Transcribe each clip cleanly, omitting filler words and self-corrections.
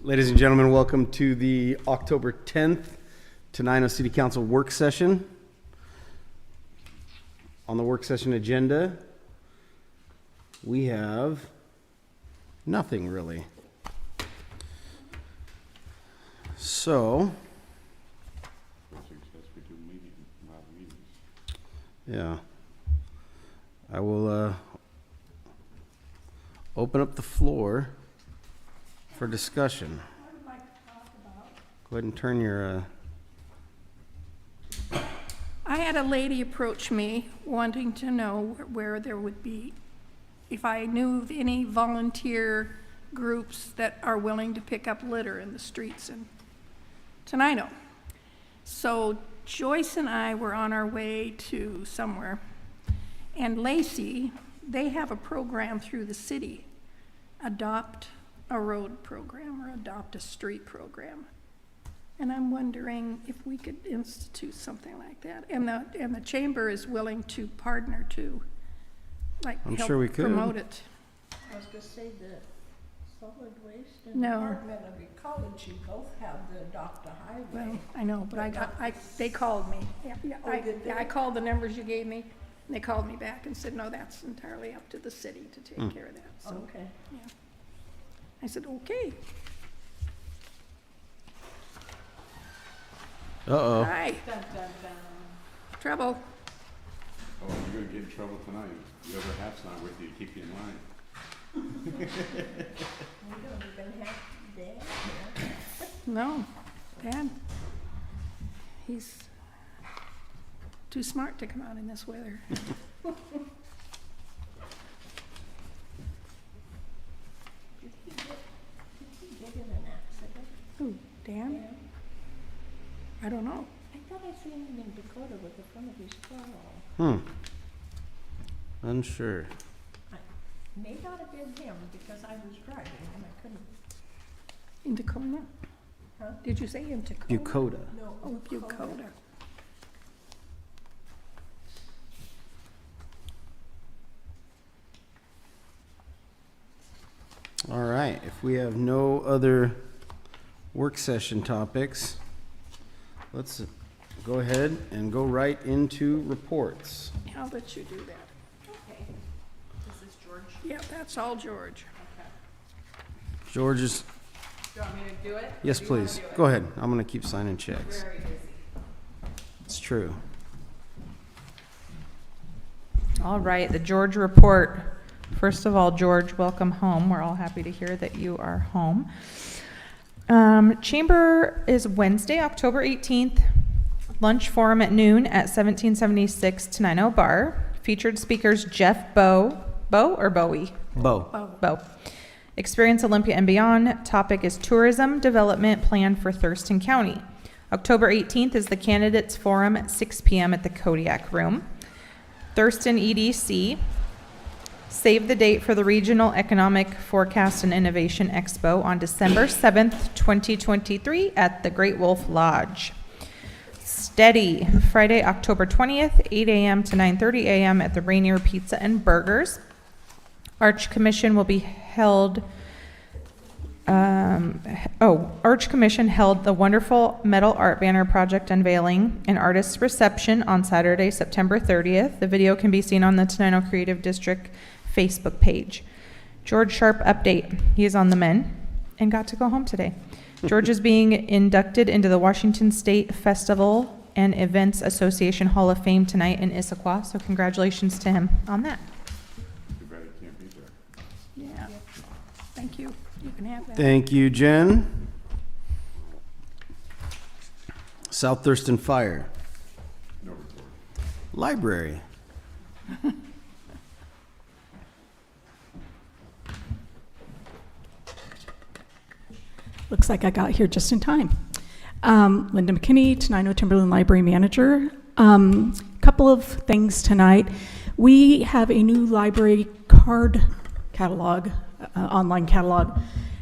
Ladies and gentlemen, welcome to the October 10th Tenino City Council work session. On the work session agenda, we have nothing really. So, yeah, I will open up the floor for discussion. I would like to talk about. Go ahead and turn your. I had a lady approach me wanting to know where there would be, if I knew of any volunteer groups that are willing to pick up litter in the streets in Tenino. So Joyce and I were on our way to somewhere, and Lacey, they have a program through the city, Adopt a Road program or Adopt a Street program. And I'm wondering if we could institute something like that. And the chamber is willing to partner to, like, I'm help sure we could promote it. I was gonna say the solid waste and No. Department of Ecology both have the Adopt a Highway. Well, I know, but they called me. Yeah, Oh, did they? I called the numbers you gave me, and they called me back and said, no, that's entirely up to the city to take care of that. So, Okay. yeah. I said, okay. Uh-oh. Hi, Dun, dun, dun. trouble. Oh, you're gonna get in trouble tonight. The other half's not with you, keep you in line. We don't even have Dad here. No, Dad, he's too smart to come out in this weather. Did he get in an accident? Who, Dan? Yeah. I don't know. I thought I seen him in Dakota with the front of his car all. Unsure. May not have been him because I was driving and I couldn't. In Tacoma? Huh? Did you say in Tacoma? Bucota. No. Oh, Bucota. All right, if we have no other work session topics, let's go ahead and go right into reports. I'll let you do that. Okay. This is George. Yeah, that's all George. Okay. George is, Do you want me to do it? yes, Or do you wanna please. do it? Go ahead. I'm going to keep signing checks. Very busy. It's true. All right, the George report. First of all, George, welcome home. We're all happy to hear that you are home. Chamber is Wednesday, October 18th. Lunch forum at noon at 1776 Tenino Bar. Featured speakers Jeff Bowe or Bowie? Bo. Oh, Bowe. Experience Olympia and Beyond. Topic is Tourism Development Plan for Thurston County. October 18th is the Candidates Forum at 6 p.m. at the Kodiak Room. Thurston EDC. Save the date for the Regional Economic Forecast and Innovation Expo on December 7th, 2023 at the Great Wolf Lodge. Steady, Friday, October 20th, 8 a.m. to 9:30 a.m. at the Rainier Pizza and Burgers. Arch Commission will be held, Arch Commission held the wonderful metal art banner project unveiling and artist reception on Saturday, September 30th. The video can be seen on the Tenino Creative District Facebook page. George Sharp update. He is on the mend and got to go home today. George is being inducted into the Washington State Festival and Events Association Hall of Fame tonight in Issaquah, so congratulations to him on that. Too bad he can't be there. yeah. Thank you. You can have that. Thank you, Jen. South Thurston Fire. No report. Library. Looks like I got here just in time. Linda McKinney, Tenino Timberland Library Manager. Couple of things tonight. We have a new library card catalog, online catalog,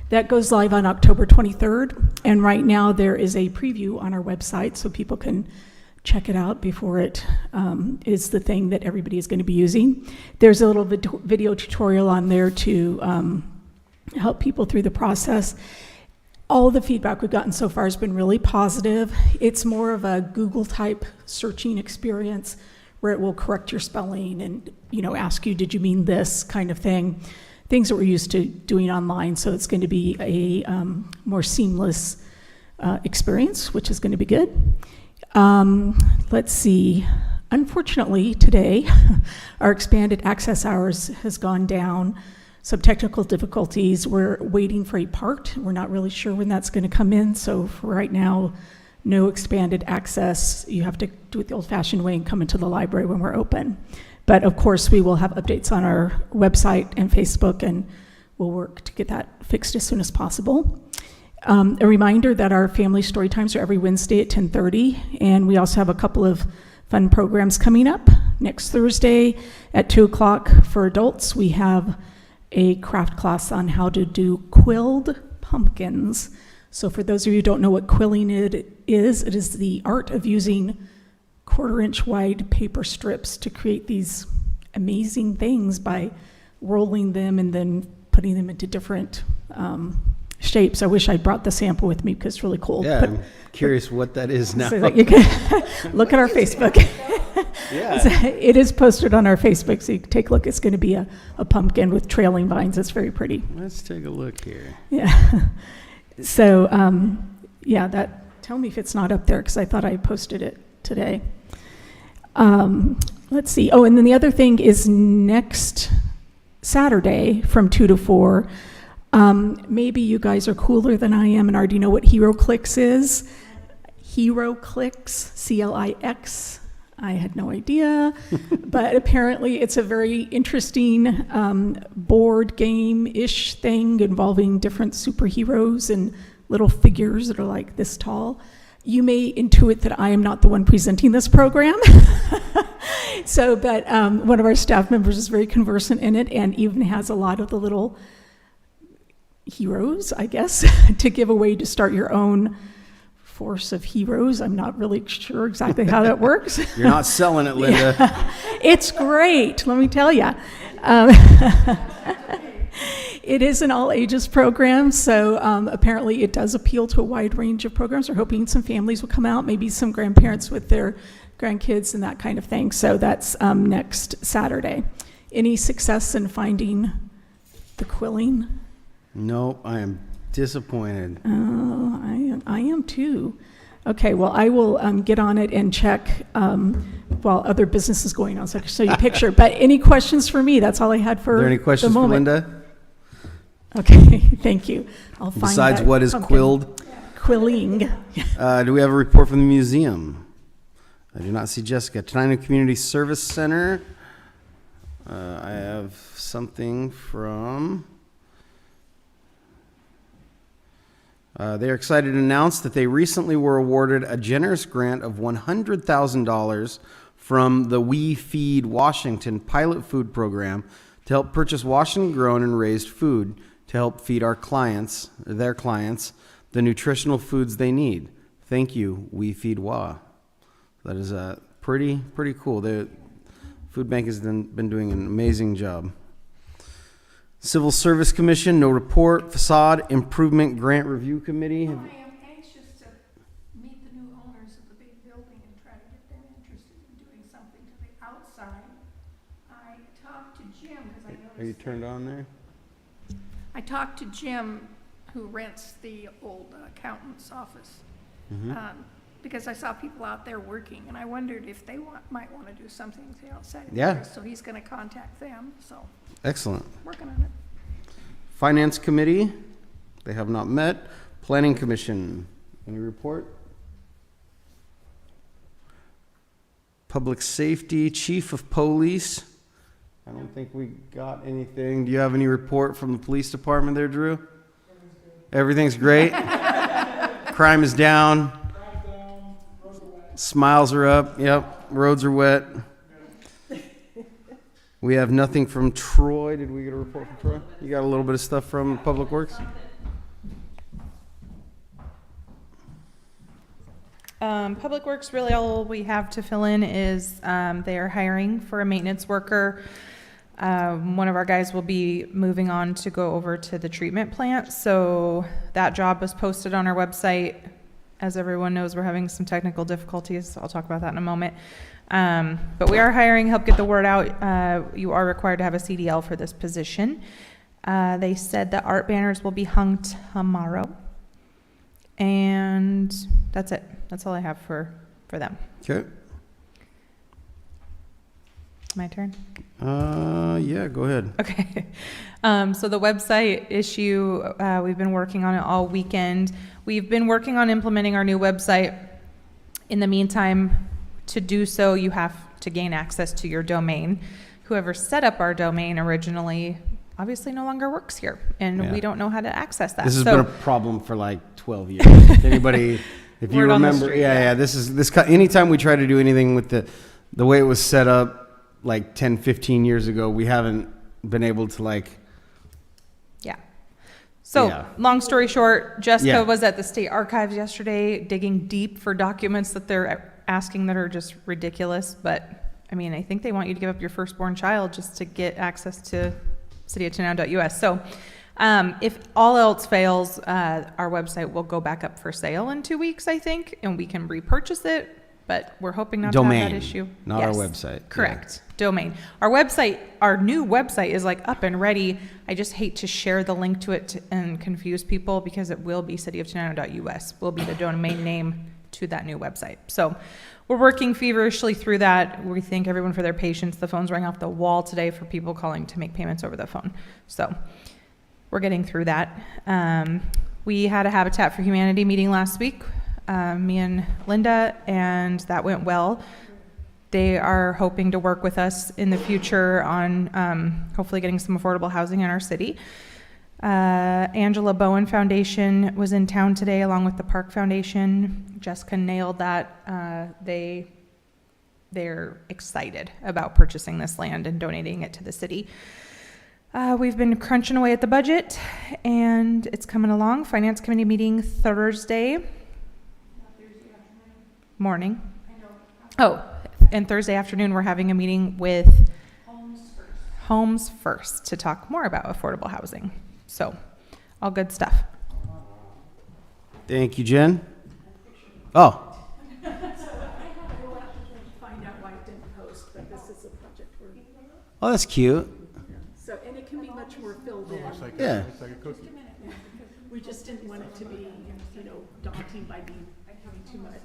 that goes live on October 23rd. And right now there is a preview on our website so people can check it out before it is the thing that everybody is going to be using. There's a little video tutorial on there to help people through the process. All the feedback we've gotten so far has been really positive. It's more of a Google type searching experience where it will correct your spelling and, ask you, did you mean this kind of thing? Things that we're used to doing online. So it's going to be a more seamless experience, which is going to be good. Let's see. Unfortunately, today, our expanded access hours has gone down. Some technical difficulties. We're waiting for a part. We're not really sure when that's going to come in. So for right now, no expanded access. You have to do it the old-fashioned way and come into the library when we're open. But of course, we will have updates on our website and Facebook, and we'll work to get that fixed as soon as possible. A reminder that our family story times are every Wednesday at 10:30, and we also have a couple of fun programs coming up. Next Thursday at 2 o'clock for adults, we have a craft class on how to do quilled pumpkins. So for those of you who don't know what quilling it is the art of using 1/4-inch wide paper strips to create these amazing things by rolling them and then putting them into different shapes. I wish I brought the sample with me because it's really cool. Yeah, I'm curious what that is now. So that you can look at our Facebook. Yeah. It is posted on our Facebook, so you can take a look. It's going to be a pumpkin with trailing vines. It's very pretty. Let's take a look here. Yeah. So, tell me if it's not up there because I thought I posted it today. Let's see. Oh, and then the other thing is next Saturday from 2 to 4. Maybe you guys are cooler than I am and already know what HeroClix is. HeroClix, C-L-I-X. I had no idea, but apparently it's a very interesting board game-ish thing involving different superheroes and little figures that are like this tall. You may intuit that I am not the one presenting this program. But one of our staff members is very conversant in it and even has a lot of the little heroes, I guess, to give away to start your own force of heroes. I'm not really sure exactly how that works. You're not selling it, Linda. Yeah. It's great, let me tell you. It is an all ages program, so apparently it does appeal to a wide range of programs. We're hoping some families will come out, maybe some grandparents with their grandkids and that kind of thing. So that's next Saturday. Any success in finding the quilling? Nope, I am disappointed. Oh, I am too. Okay, well, I will get on it and check while other business is going on, so I can show you a picture. But any questions for me? That's all I had for Are there any questions the for moment. Linda? Okay, thank you. I'll find Besides that what is pumpkin. quilled? Quilling. Do we have a report from the museum? I do not see Jessica. Tenino Community Service Center. I have something from... they are excited to announce that they recently were awarded a generous grant of $100,000 from the We Feed Washington pilot food program to help purchase Washington-grown and raised food to help feed their clients, the nutritional foods they need. Thank you, We Feed Wa. That is pretty cool. The food bank has been doing an amazing job. Civil Service Commission, no report. Facade Improvement Grant Review Committee. I am anxious to meet the new owners of the big building and try to get them interested in doing something to the outside. I talked to Jim, because I noticed... Are you turned on there? I talked to Jim, who rents the old accountant's office, because I saw people out there working, and I wondered if they might want to do something to the outside of Yeah. there. So he's going to contact them, so Excellent. working on it. Finance Committee, they have not met. Planning Commission, any report? Public Safety, Chief of Police. I don't think we got anything. Do you have any report from the police department there, Drew? Everything's great. Crime is down. Smiles are up. Yep. Roads are wet. We have nothing from Troy. Did we get a report from Troy? You got a little bit of stuff from Public Works? Public Works, really all we have to fill in is they are hiring for a maintenance worker. One of our guys will be moving on to go over to the treatment plant. So that job was posted on our website. As everyone knows, we're having some technical difficulties. I'll talk about that in a moment. But we are hiring, help get the word out. You are required to have a CDL for this position. They said that art banners will be hung tomorrow. And that's it. That's all I have for them. Okay. My turn? Yeah, go ahead. Okay. So the website issue, we've been working on it all weekend. We've been working on implementing our new website. In the meantime, to do so, you have to gain access to your domain. Whoever set up our domain originally obviously no longer works here, and Yeah. we don't know how to access that. This has So- been a problem for like 12 years. If anybody, if you Word on the remember, street, yeah, yeah. yeah, anytime we try to do anything with the way it was set up like 10, 15 years ago, we haven't been able to like, Yeah. So, Yeah. long story short, Jessica Yeah. was at the state archives yesterday digging deep for documents that they're asking that are just ridiculous. But, I mean, I think they want you to give up your firstborn child just to get access to cityoftenino.us. So, if all else fails, our website will go back up for sale in 2 weeks, I think, and we can repurchase it. But we're hoping not to have Domain, that issue. not our Yes, website. Correct. Domain. Our website, our new website is like up and ready. I just hate to share the link to it and confuse people because it will be cityoftenino.us will be the domain name to that new website. So we're working feverishly through that. We thank everyone for their patience. The phones rang off the wall today for people calling to make payments over the phone. So we're getting through that. We had a Habitat for Humanity meeting last week, me and Linda, and that went well. They are hoping to work with us in the future on hopefully getting some affordable housing in our city. Angela Bowen Foundation was in town today along with the Park Foundation. Jessica nailed that. They're excited about purchasing this land and donating it to the city. We've been crunching away at the budget, and it's coming along. Finance Committee meeting Thursday morning. Oh, and Thursday afternoon, we're having a meeting with Homes First to talk more about affordable housing. So, all good stuff. Thank you, Jen. Oh, Find out why it didn't post, but this is a project where, oh, that's cute. so, and it can be much more filled in. Yeah. It's like a cookie. We just didn't want it to be, daunting by being having too much.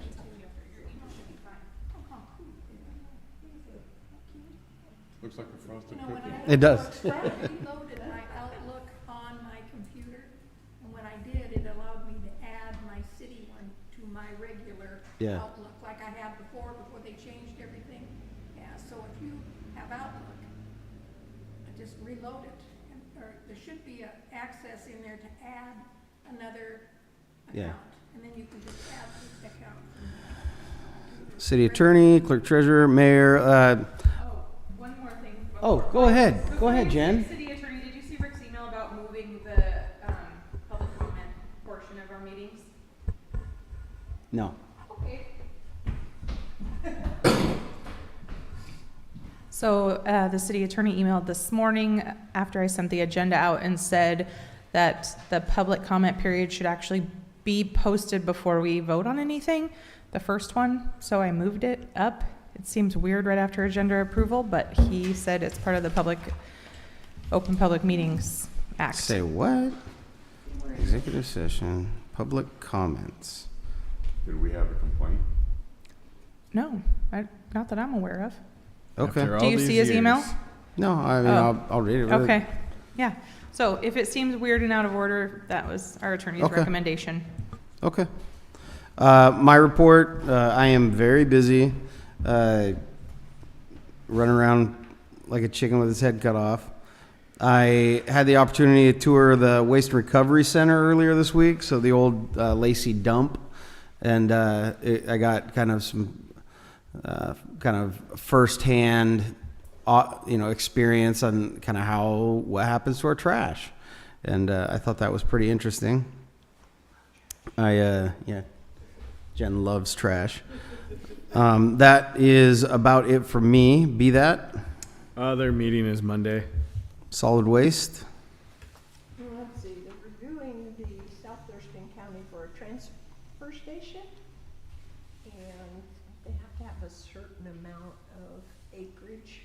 Looks like a frosted You know, when cookie. I It does. reloaded my Outlook on my computer, and when I did, it allowed me to add my city one to my regular Yeah. Outlook, like I had before they changed everything. Yeah, so if you have Outlook, just reload it. Or there should be a access in there to add another Yeah. account, and then you can just add the account. City attorney, clerk treasurer, mayor. One more thing. Oh, go ahead. Go ahead, Jen. City Attorney, did you see Rick's email about moving the public comment portion of our meetings? No. Okay. So the city attorney emailed this morning after I sent the agenda out and said that the public comment period should actually be posted before we vote on anything, the first one. So I moved it up. It seems weird right after agenda approval, but he said it's part of the Open Public Meetings Act. Say what? Executive session, public comments. Did we have a complaint? No, not that I'm aware of. Okay. After Do all you these see his email? years. No, I mean, Oh. I'll read it. Okay, yeah. So if it seems weird and out of order, that was our attorney's Okay. recommendation. Okay. My report, I am very busy, running around like a chicken with its head cut off. I had the opportunity to tour the Waste and Recovery Center earlier this week, so the old Lacey dump, and I got kind of some kind of firsthand, experience on kind of what happens to our trash, and I thought that was pretty interesting. Jen loves trash. That is about it for me. Be that Their meeting is Monday. solid waste. Let's see, they're reviewing the South Thurston County for a transfer station. And they have to have a certain amount of acreage.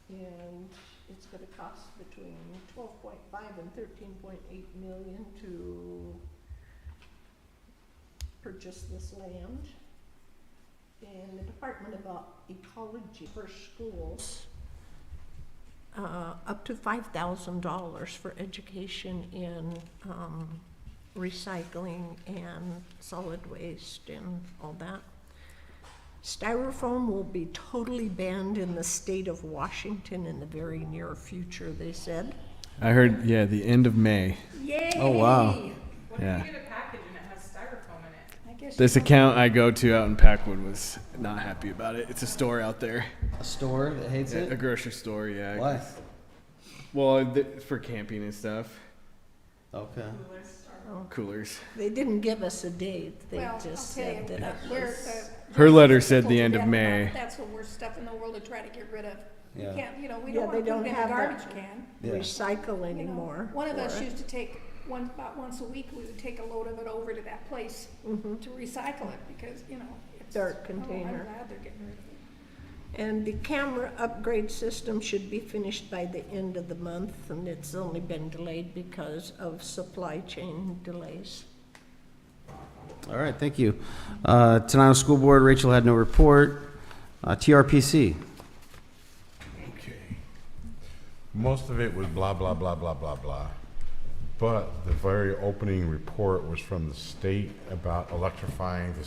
And it's gonna cost between 12.5 and 13.8 million to purchase this land. And the Department of Ecology for schools, up to $5,000 for education in recycling and solid waste and all that. Styrofoam will be totally banned in the state of Washington in the very near future, they said. I heard, yeah, the end of May. Yay! Oh, wow. Yeah. a package and it has styrofoam in it? I guess This you don't- account I go to out in Packwood was not happy about it. It's a store out there. A store that hates A grocery store, yeah. Why? Well, for camping and stuff. Okay. Coolers. They didn't give us a date, they Well, just I'll tell said you, that it we're, was. Her letter said the people end of forget May. about- That's the worst stuff in the world to try to get rid of. You Yeah. can't, you know, we Yeah, don't they want to put don't it in a have garbage that. can. Yeah. Recycle You know, anymore. one of for us it. used to take about once a week, we would take a load of it over to that place to recycle it because, you know, it's. Dark Oh, container. I'm glad they're getting rid of it. And the camera upgrade system should be finished by the end of the month, and it's only been delayed because of supply chain delays. All right, thank you. Tenino School Board, Rachel had no report. TRPC. Okay. Most of it was blah, blah, blah, blah, blah, blah. But the very opening report was from the state about electrifying the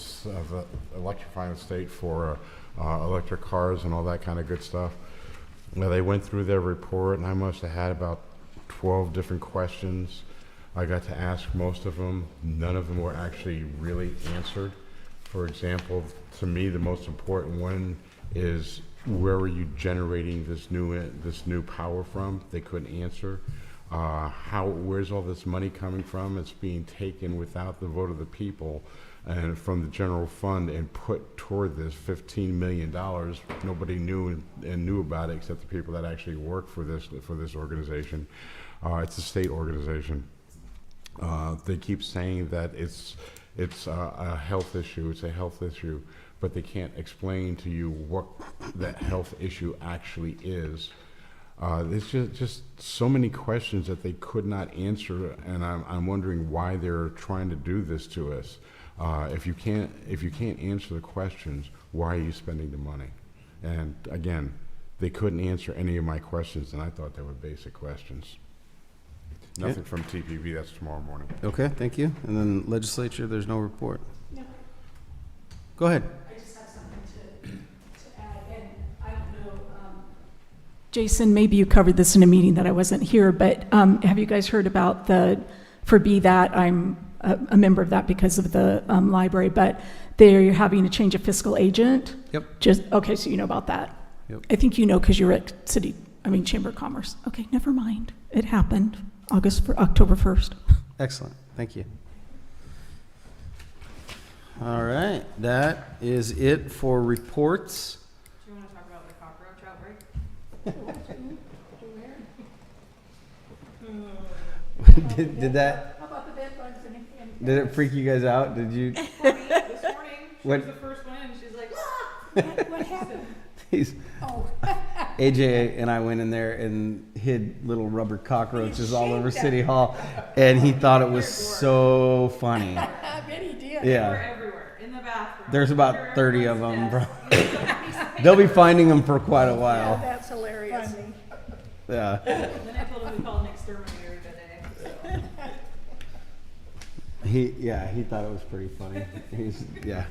state for electric cars and all that kind of good stuff. Now, they went through their report, and I must have had about 12 different questions. I got to ask most of them. None of them were actually really answered. For example, to me, the most important one is, where are you generating this new power from? They couldn't answer. Where's all this money coming from? It's being taken without the vote of the people and from the general fund and put toward this $15 million. Nobody knew about it except the people that actually work for this organization. It's a state organization. They keep saying that it's a health issue. It's a health issue, but they can't explain to you what that health issue actually is. There's just so many questions that they could not answer, and I'm wondering why they're trying to do this to us. If you can't answer the questions, why are you spending the money? And again, they couldn't answer any of my questions, and I thought they were basic questions. Nothing from TPV. That's tomorrow morning. Okay, thank you. And then legislature, there's no report. Go ahead. I just have something to add, and I don't know, Jason, maybe you covered this in a meeting that I wasn't here, but have you guys heard about for Be That, I'm a member of that because of the library, but they're having a change of fiscal agent? Yep. Okay, so you know about that? Yep. I think you know because you're at Chamber of Commerce. Okay, never mind. It happened October 1st. Excellent. Thank you. All right, that is it for reports. Do you want to talk about the cockroach outbreak? Did that, How about the bed bugs and? did it freak you guys out? Did you? This morning, she What- was the first one, and she's like, What happened? He's, Oh, AJ and I went in there and hid little rubber cockroaches all over shaped City Hall, and he thought it was so funny. I bet he did. "We're Yeah, everywhere, in the bathroom." there's about under 30 of everyone's them. desk. They'll be finding them for quite a Oh, while. that's hilarious. Yeah. And then I told him we call an exterminator today. So. He thought it was pretty funny. Yeah.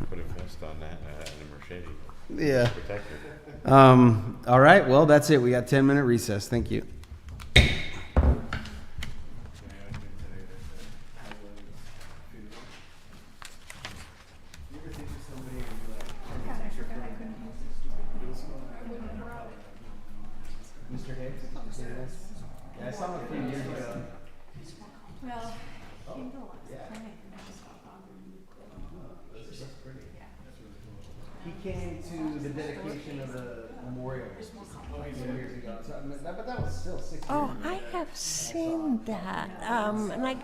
Put a vest on that and a machete. Yeah. Protector. All right, well, that's it. We got 10-minute recess. Thank you. Mr. Hicks, yeah, I saw him a few years ago. Well, He came to the dedication of the memorial some years ago. So, I mean, but that was still 6 years Oh, ago. I have seen that. And I,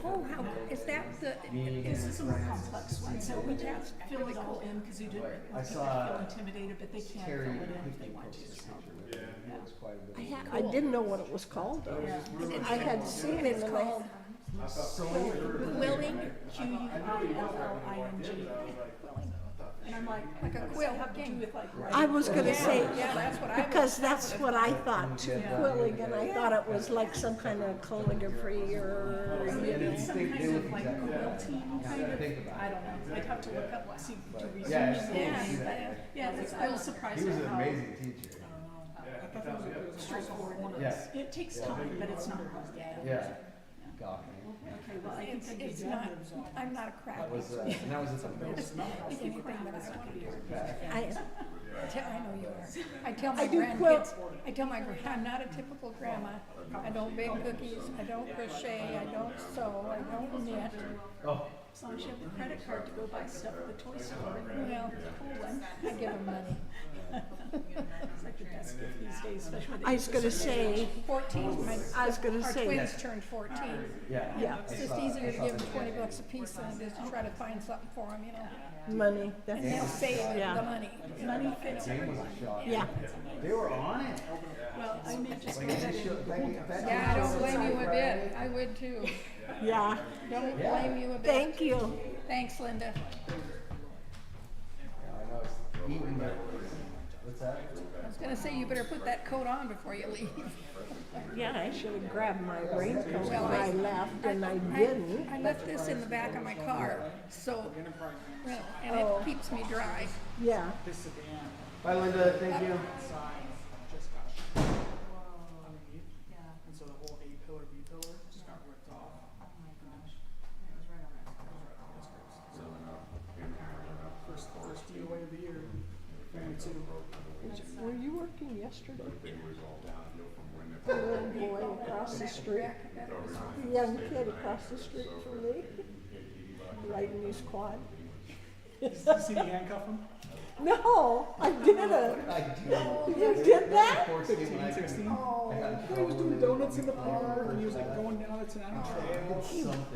Oh, how, is that the, This is a more complex one, so we have to fill it all in, because you didn't, I want people saw to feel intimidated, but they can fill Terry it in if they Hickey want to. posted a So. picture with it. It was quite a bit. I didn't know what it was called though. I had seen it and I, quilling? Quilling. And I'm like a quill have to do king. with like I was gonna say, Yeah, that's what I was. because that's what I thought too, quilling, and I thought it was like some kind of calligraphy or, you know. some kind of like quilting kind of, I don't know, I'd have to look up and see, do research. Yeah, I was surprised He was at an how amazing teacher. straightforward it Yeah. is. It takes time, but it's not hard. Yeah. Got me. Okay, well, I think I'd be It's done. not, I'm not a craft. And that was at the middle It's school. anything that I want to do. I, I know you are. I tell my I do grandkids, I tell my, I'm not a typical grandma. I don't bake cookies, I don't crochet, I don't sew, I don't knit. Oh, As long as you have the credit card to go buy stuff at the toy store. Well, I give them money. It's like the best gift these days, especially when I was gonna say, 14, I was gonna our say twins that. turned 14. yeah. Yeah, It's just easier to give them 20 bucks a piece than it is to try to find something for them, you know? money, And they'll that's, save Yeah. the money. money fits everyone. yeah. They were on it. Well, I may just go Like, ahead they should- and Yeah, I don't blame you a bit. I would too. Yeah, Don't blame you a bit. thank you. Thanks, Linda. Yeah, I know it's eating it. What's that? I was gonna say, you better put that coat on before you leave. Yeah, I should have grabbed my raincoat when Well, I left, and I didn't. I left this in the back of my car, so, well, and Oh. it keeps me dry. Yeah, Bye, Linda. Thank you. just got shot underneath. And so the whole A-pillar, B-pillar just got ripped off. Oh my gosh. It was right on that. First DOA of the year. Family too. were you working yesterday? The little boy across the street, the young kid across the street from me, riding his quad. Did you see me handcuff him? No, I didn't. I do. You did that? 15, 16. Oh, He was doing donuts in the park, and he was like going down the Tenino Trail.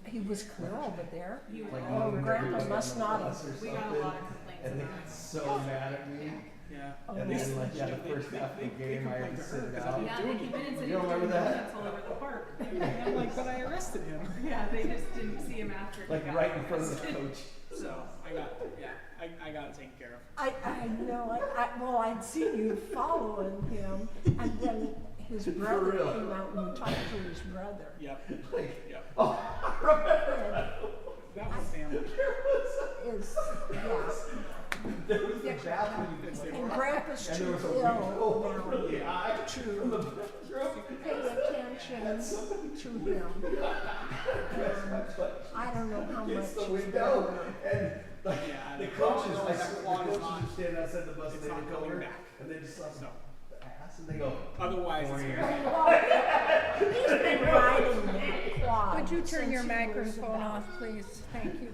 he was clear over there. Oh, Grandpa must not have. We got a lot of complaints. And they got so mad at me. Yeah. And then, like, yeah, the first half of the game, I had to sit down. Yeah, they keep it You don't remember that? all over the park. I'm like, but I arrested him. Yeah, they just didn't see him after. he Like, got right in front of the coach. So I got it taken care of. I know, well, I'd seen you following him, and then his brother real. came out and talked to his brother. Yep. Like, Yep. oh, I remember. That was family. Is, yeah, There was a bathroom. and Grandpa's And too there was a ill window really high from the bathroom. to pay attention to him. I don't know how much It's the his window, brother. and like Yeah, the the coaches, quad- like that the quad is coaches not- would stand outside the bus, it's and they not would go going over, back. and they just saw No. the ass, and they go. Otherwise, it's He's been riding the quad. Would you turn since your he was microphone about- off, please? Thank you.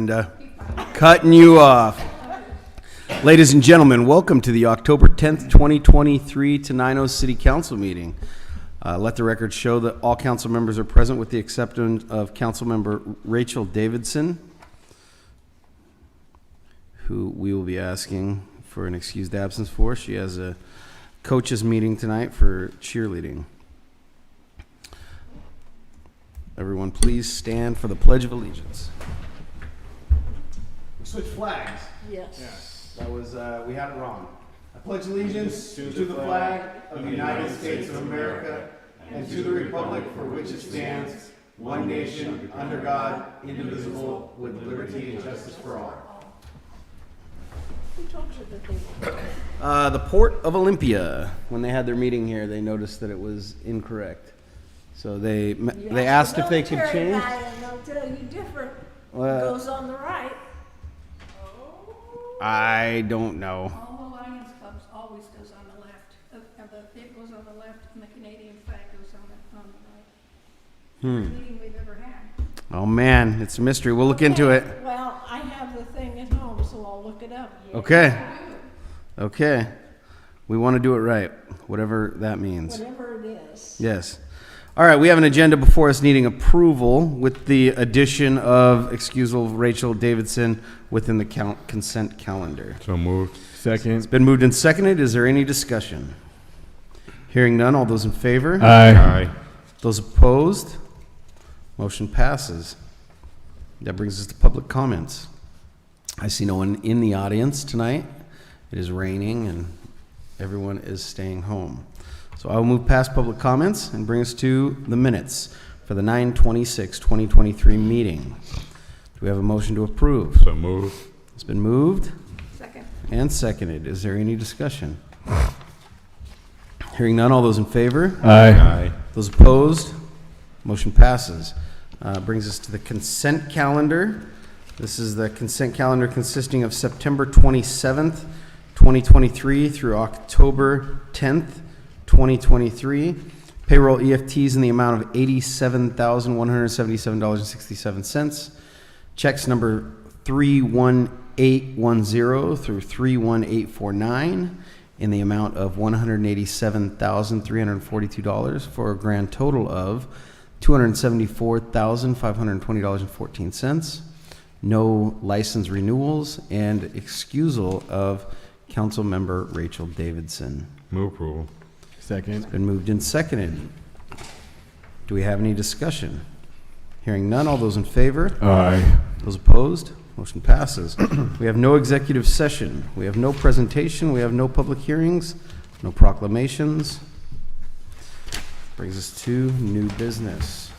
And cutting you off. Ladies and gentlemen, welcome to the October 10th, 2023 Tenino City Council meeting. Let the record show that all council members are present with the exception of Councilmember Rachel Davidson, who we will be asking for an excused absence for. She has a coaches meeting tonight for cheerleading. Everyone, please stand for the Pledge of Allegiance. We switched flags. Yes. That was, we had it wrong. I pledge allegiance to the flag of the United States of America and to the republic for which it stands, one nation, under God, indivisible, with liberty and justice for all. Who told you that they were? The Port of Olympia, when they had their meeting here, they noticed that it was incorrect. So they asked if they could change. And they'll tell you different. Well, Goes on the right. I don't know. All the Lions Clubs always goes on the left. It goes on the left, and the Canadian flag goes on the right. Every meeting we've ever had. Oh man, it's a mystery. We'll look into it. Well, I have the thing at home, so I'll look it up. Okay. Okay. We want to do it right, whatever that means. Whatever it is. Yes. All right, we have an agenda before us needing approval with the addition of excusal Rachel Davidson within the consent calendar. So moved. Second. It's been moved and seconded. Is there any discussion? Hearing none, all those in favor? Aye. Those opposed? Motion passes. That brings us to public comments. I see no one in the audience tonight. It is raining and everyone is staying home. So I will move past public comments and bring us to the minutes for the 9/26/2023 meeting. Do we have a motion to approve? So moved. It's been moved Second. and seconded. Is there any discussion? Hearing none, all those in favor? Aye. Those opposed? Motion passes. Brings us to the consent calendar. This is the consent calendar consisting of September 27th, 2023 through October 10th, 2023. Payroll EFTs in the amount of $87,177.67. Checks number 31810 through 31849 in the amount of $187,342 for a grand total of $274,520.14. No license renewals and excusal of Council Member Rachel Davidson. Move approval. Second. Been moved and seconded. Do we have any discussion? Hearing none, all those in favor? Aye. Those opposed? Motion passes. We have no executive session. We have no presentation. We have no public hearings, no proclamations. Brings us to new business.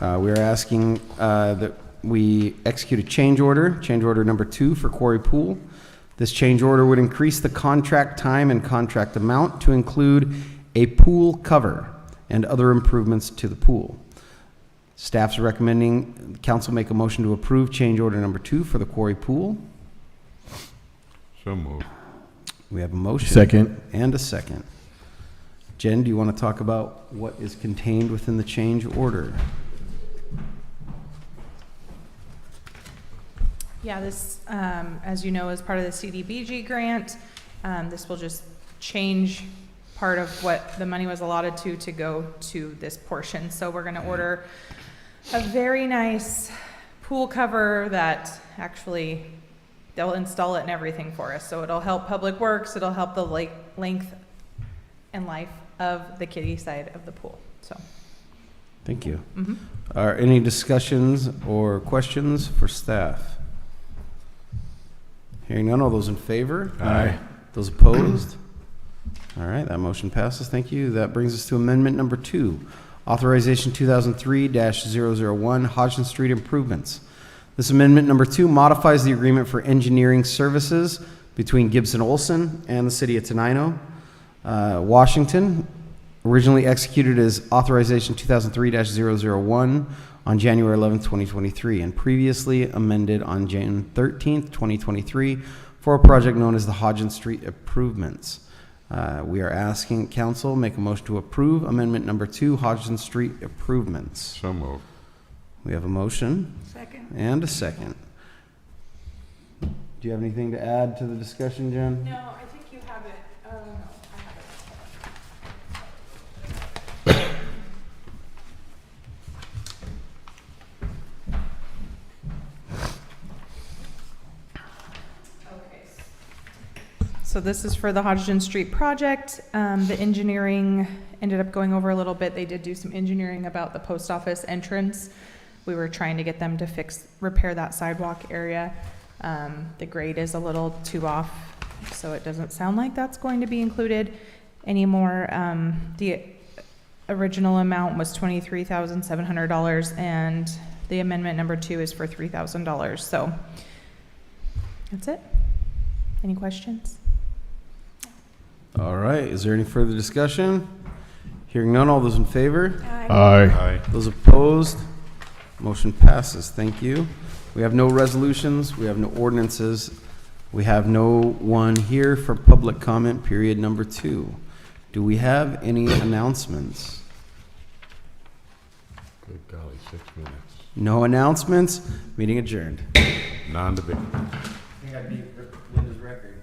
We are asking that we execute a change order number 2 for Quarry Pool. This change order would increase the contract time and contract amount to include a pool cover and other improvements to the pool. Staff's recommending council make a motion to approve change order number 2 for the Quarry Pool. So moved. We have a motion. Second. And a second. Jen, do you want to talk about what is contained within the change order? Yeah, this, as you know, is part of the CDBG grant. This will just change part of what the money was allotted to go to this portion. So we're gonna order a very nice pool cover that actually, they'll install it and everything for us. So it'll help Public Works, it'll help the length and life of the kiddie side of the pool, so. Thank you. Mhm. Are any discussions or questions for staff? Hearing none, all those in favor? Aye. Those opposed? All right, that motion passes. Thank you. That brings us to amendment number 2, authorization 2003-001 Hodgson Street improvements. This amendment number 2 modifies the agreement for engineering services between Gibson Olson and the city of Tenino, Washington, originally executed as authorization 2003-001 on January 11, 2023, and previously amended on June 13, 2023, for a project known as the Hodgson Street Improvements. We are asking council make a motion to approve amendment number 2, Hodgson Street Improvements. So moved. We have a motion Second. and a second. Do you have anything to add to the discussion, Jen? No, I think you have it. Oh, no, I have it. So this is for the Hodgson Street project. The engineering ended up going over a little bit. They did do some engineering about the post office entrance. We were trying to get them to repair that sidewalk area. The grade is a little too off, so it doesn't sound like that's going to be included anymore. The original amount was $23,700, and the amendment number 2 is for $3,000. So that's it. Any questions? All right, is there any further discussion? Hearing none, all those in favor? Aye. Those opposed? Motion passes. Thank you. We have no resolutions. We have no ordinances. We have no one here for public comment, period number 2. Do we have any announcements? Good golly, 6 minutes. No announcements. Meeting adjourned. Non-debate. I think I beat Linda's record.